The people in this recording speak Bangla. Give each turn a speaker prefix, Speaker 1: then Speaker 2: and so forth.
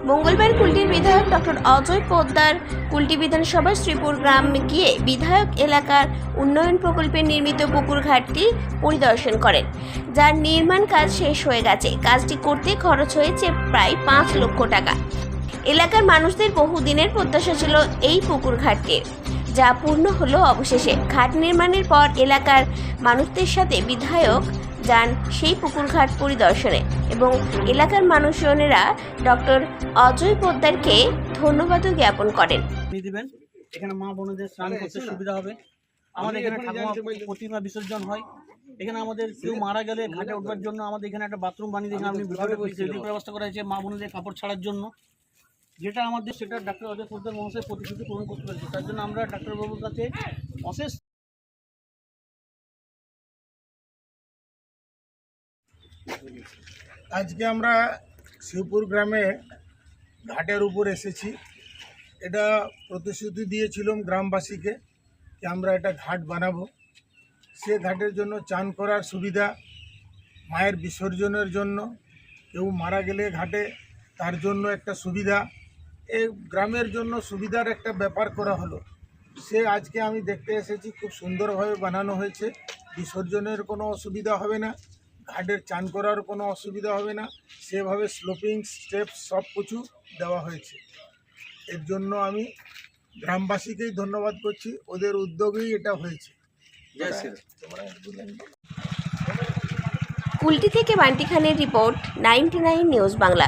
Speaker 1: মঙ্গলবার কুলটির বিধায়ক ডক্টর অজয় পোদ্দার কুলটি বিধানসভার শ্রীপুর গ্রাম গিয়ে বিধায়ক এলাকার উন্নয়ন প্রকল্পে নির্মিত পুকুর ঘাটটি পরিদর্শন করেন, যার নির্মাণ কাজ শেষ হয়ে গেছে। কাজটি করতে খরচ হয়েছে প্রায় 5 লক্ষ টাকা। এলাকার মানুষদের বহুদিনের প্রত্যাশা ছিল এই পুকুর ঘাটটির, যা পূর্ণ হলো অবশেষে। ঘাট নির্মাণের পর এলাকার মানুষদের সাথে বিধায়ক যান সেই পুকুর ঘাট পরিদর্শনে এবং এলাকার মানুষজনেরা ডক্টর অজয় পোদ্দারকে ধন্যবাদও জ্ঞাপন করেন।
Speaker 2: এখানে মা বোনদের স্নান করতে সুবিধা হবে। আমাদের এখানে ঠাকুমা প্রতিমা বিসর্জন হয়। এখানে আমাদের কেউ মারা গেলে ঘাটে উঠবার জন্য আমাদের এখানে একটা বাথরুম বানিয়ে দেখেন আপনি ব্যবস্থা করা হয়েছে মা বোনদের কাপড় ছাড়ার জন্য, যেটা আমাদের সেটা ডাক্তার অজয় পোদ্দার মহাশয় প্রতিশ্রুতি পূরণ করতে পেরেছে। তার জন্য আমরা ডাক্তারবাবুর কাছে অশেষ
Speaker 3: আজকে আমরা শিবপুর গ্রামে ঘাটের উপর এসেছি। এটা প্রতিশ্রুতি দিয়েছিলাম গ্রামবাসীকে যে আমরা এটা ঘাট বানাবো। সে ঘাটের জন্য চান করার সুবিধা, মায়ের বিসর্জনের জন্য, কেউ মারা গেলে ঘাটে তার জন্য একটা সুবিধা, এই গ্রামের জন্য সুবিধার একটা ব্যাপার করা হলো। সে আজকে আমি দেখতে এসেছি, খুব সুন্দরভাবে বানানো হয়েছে। বিসর্জনের কোনো অসুবিধা হবে না, ঘাটের চান করার কোনো অসুবিধা হবে না। সেভাবে স্লোপিং স্টেপস সব কিছু দেওয়া হয়েছে। এর জন্য আমি গ্রামবাসীকেই ধন্যবাদ করছি, ওদের উদ্যোগেই এটা হয়েছে।
Speaker 1: কুলটি থেকে বান্টি খানের রিপোর্ট, 99 নিউজ বাংলা।